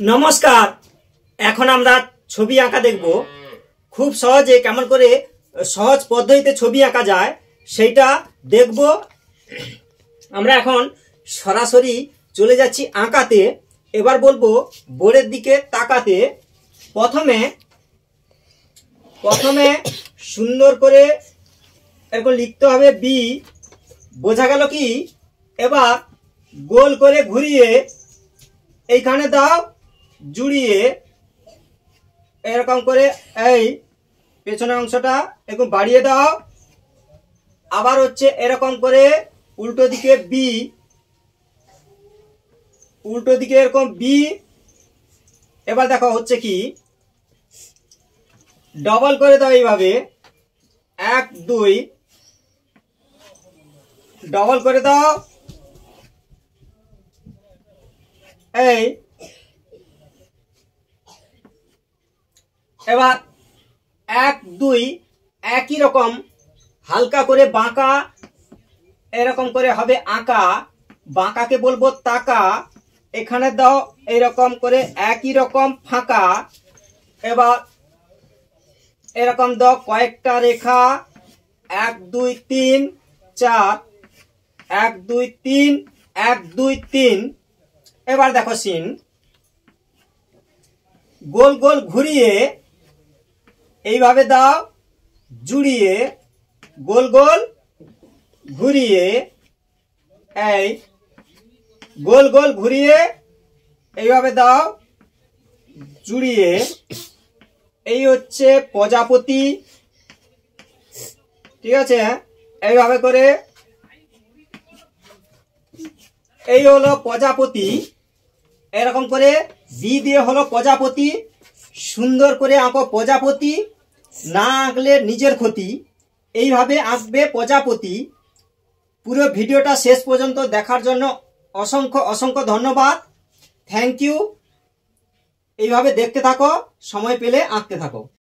নমস্কার। এখন আমরা ছবি আঁকা দেখব। খুব সহজে কেমন করে সহজ পদ্ধতিতে ছবি আঁকা যায় সেটা দেখব। আমরা এখন সরাসরি চলে যাচ্ছি আঁকাতে। এবার বলবো বোর্ডের দিকে তাকাতে। প্রথমে সুন্দর করে এরকম লিখতে হবে বি। বোঝা গেল কি? এবার গোল করে ঘুরিয়ে এইখানে দাও, জুড়িয়ে এরকম করে এই পেছনের অংশটা এরকম বাড়িয়ে দাও। আবার হচ্ছে এরকম করে উল্টো দিকে বি, উল্টো দিকে এরকম বি। এবার দেখো হচ্ছে কি, ডবল করে দাও এইভাবে, 1 2 ডবল করে দাও। এই এবার 1 2 একই রকম হালকা করে বাঁকা এরকম করে হবে আঁকা। বাঁকাকে বলবো তাকা। এখানে দাও এইরকম করে একই রকম ফাঁকা। এবার এরকম দাও কয়েকটা রেখা, 1 2 3 4, 1 2 3 1 2 3। এবার দেখো সিন, গোল গোল ঘুরিয়ে এইভাবে দাও, জুড়িয়ে গোল গোল ঘুরিয়ে এই গোল গোল ঘুরিয়ে এইভাবে দাও, জুড়িয়ে। এই হচ্ছে প্রজাপতি, ঠিক আছে? এইভাবে করে এই হলো প্রজাপতি। এরকম করে বি দিয়ে হলো প্রজাপতি। সুন্দর করে আঁকো প্রজাপতি, না আঁকলে নিজের ক্ষতি। এইভাবে আঁকবে প্রজাপতি। পুরো ভিডিওটা শেষ পর্যন্ত দেখার জন্য অসংখ্য অসংখ্য ধন্যবাদ। Thank you. এইভাবে দেখতে থাকো, সময় পেলে আঁকতে থাকো।